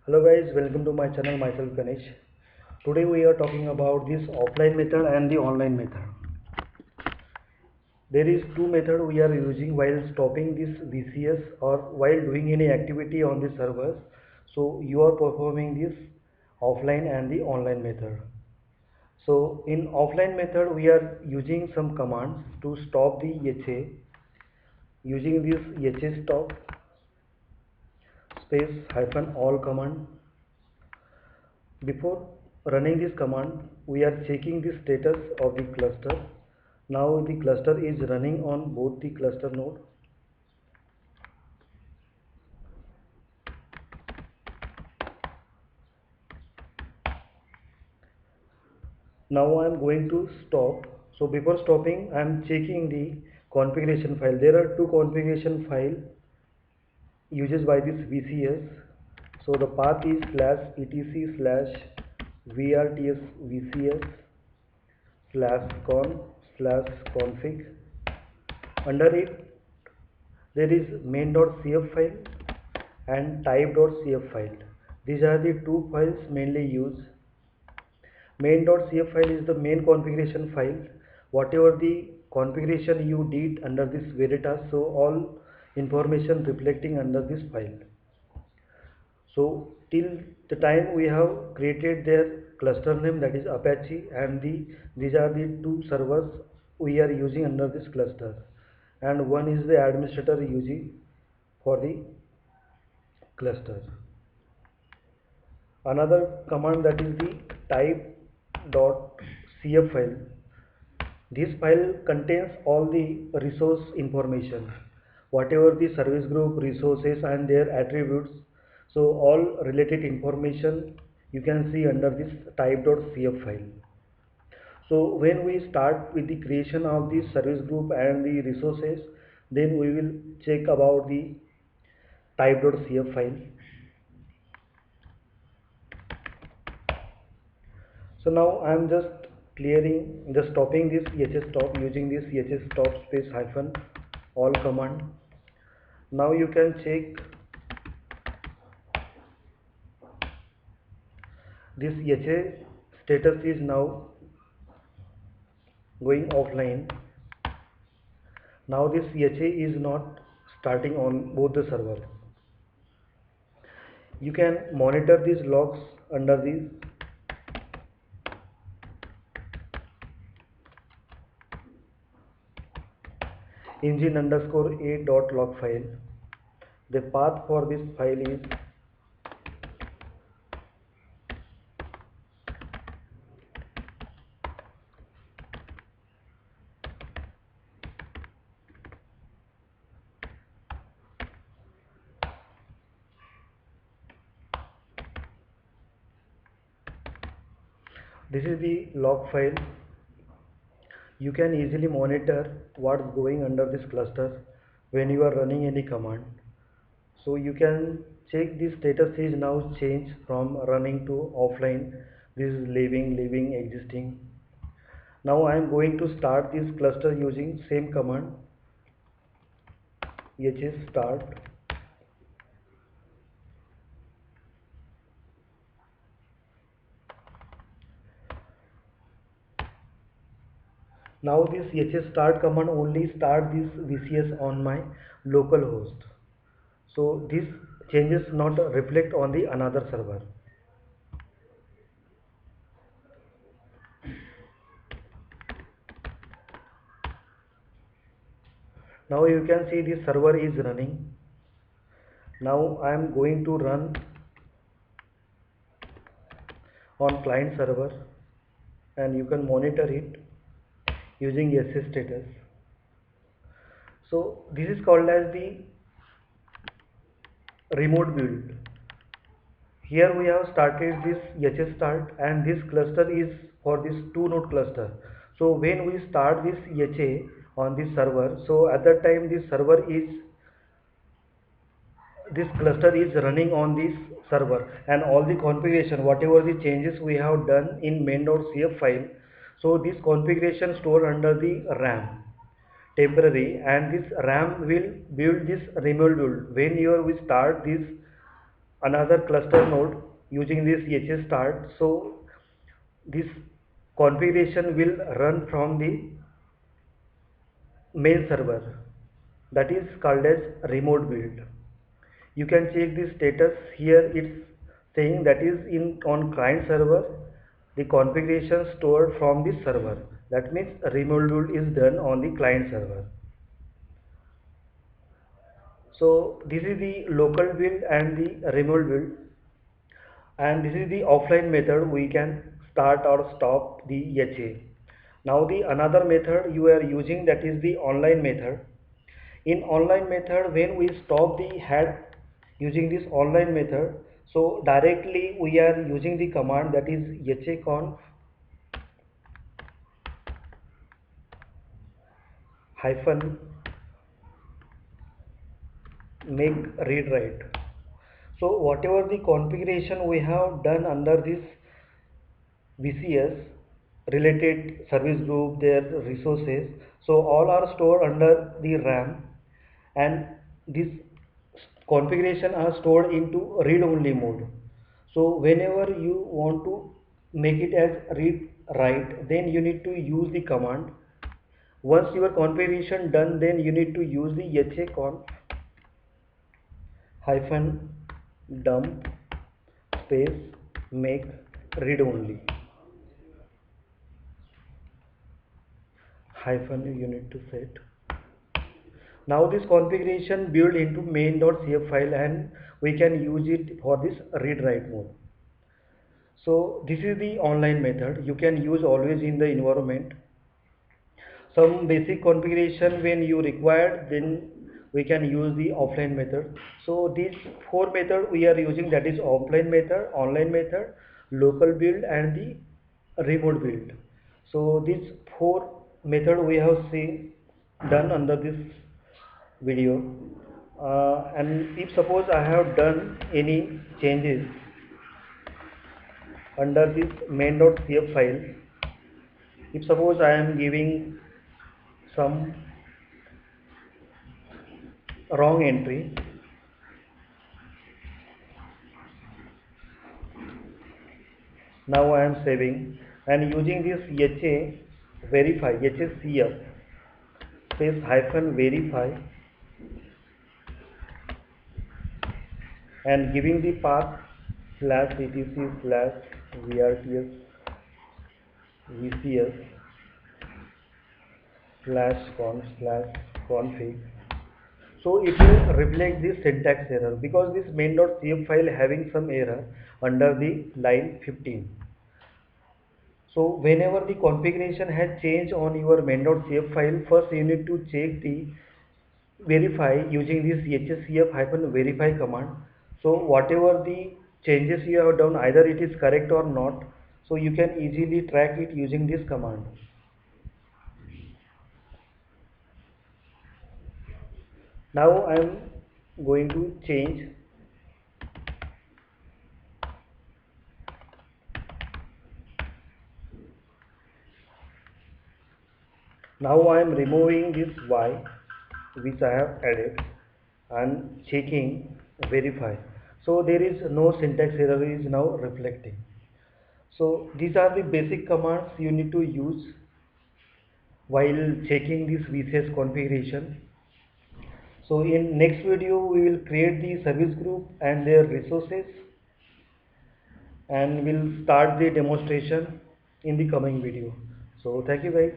Hello guys, welcome to my channel. Myself Ganesh. Today we are talking about this offline method and the online method. There is two method we are using while stopping this VCS or while doing any activity on the servers. So you are performing this offline and the online method. So in offline method we are using some commands to stop the HA using this HA stop space hyphen all command. Before running this command, we are checking the status of the cluster. Now the cluster is running on both the cluster node. Now I am going to stop. So before stopping, I am checking the configuration file. There are two configuration file used by this VCS. So the path is /etc slash vrts vcs slash con slash config. Under it there is main.cf file and type.cf file. These are the two files mainly used. Main.cf file is the main configuration file. Whatever the configuration you did under this Veritas, so all information reflecting under this file. So till the time we have created their cluster name, that is Apache, and these are the two servers we are using under this cluster, and one is the administrator using for the cluster. Another command, that is the type.cf file. This file contains all the resource information, whatever the service group resources and their attributes. So all related information you can see under this type.cf file. So when we start with the creation of the service group and the resources, then we will check about the type.cf file. So now I am just stopping this HS stop using this HS stop space hyphen all command. Now you can check this HA status is now going offline. Now this HA is not starting on both the servers. You can monitor these logs under this engine underscore a dot log file. The path for this file is this is the log file. You can easily monitor what's going under this cluster when you are running any command. So you can check the status is now changed from running to offline. This is leaving existing. Now I am going to start this cluster using same command hs start. Now this hs start command only start this VCS on my local host. So this changes not reflect on the another server. Now you can see the server is running. Now I am going to run on client server and you can monitor it using SS status. So this is called as the remote build. Here we have started this HS start and this cluster is for this two node cluster. So when we start this HA on this server, so at that time this cluster is running on this server and all the configuration whatever the changes we have done in main.cf file, so this configuration stored under the RAM temporary, and this RAM will build this remote build when you will start this another cluster node using this HA start. So this configuration will run from the main server, that is called as remote build. You can check the status here. It's saying that is in on client server, the configuration stored from the server. That means remote build is done on the client server. So this is the local build and the remote build, and this is the offline method we can start or stop the HA. Now the another method you are using, that is the online method. In online method, when we stop the head using this online method, so directly we are using the command, that is haconf hyphen make read write. So whatever the configuration we have done under this VCS related service group, their resources, so all are stored under the RAM, and this configuration are stored into read only mode. So whenever you want to make it as read write, then you need to use the command. Once your configuration done, then you need to use the haconf hyphen dump space make read only hyphen you need to set. Now this configuration built into main.cf file, and we can use it for this read write mode. So this is the online method you can use always in the environment. Some basic configuration when you require, then we can use the offline method. So these four method we are using, that is offline method, online method, local build and the remote build. So these four method we have seen done under this video, and if suppose I have done any changes under this main.cf file, if suppose I am giving some wrong entry, now I am saving and using this HA verify HACF space hyphen verify and giving the path slash etc slash vrts vcs slash conf slash config. So it will reflect the syntax error because this main.cf file having some error under the line 15. So whenever the configuration has changed on your main.cf file, first you need to check the verify using this hscf-verify command. So whatever the changes you have done, either it is correct or not, so you can easily track it using this command. Now I am going to change. Now I am removing this y which I have added and checking verify. So there is no syntax error is now reflecting. So these are the basic commands you need to use while checking this VCS configuration. So in next video we will create the service group and their resources, and we'll start the demonstration in the coming video. So thank you guys.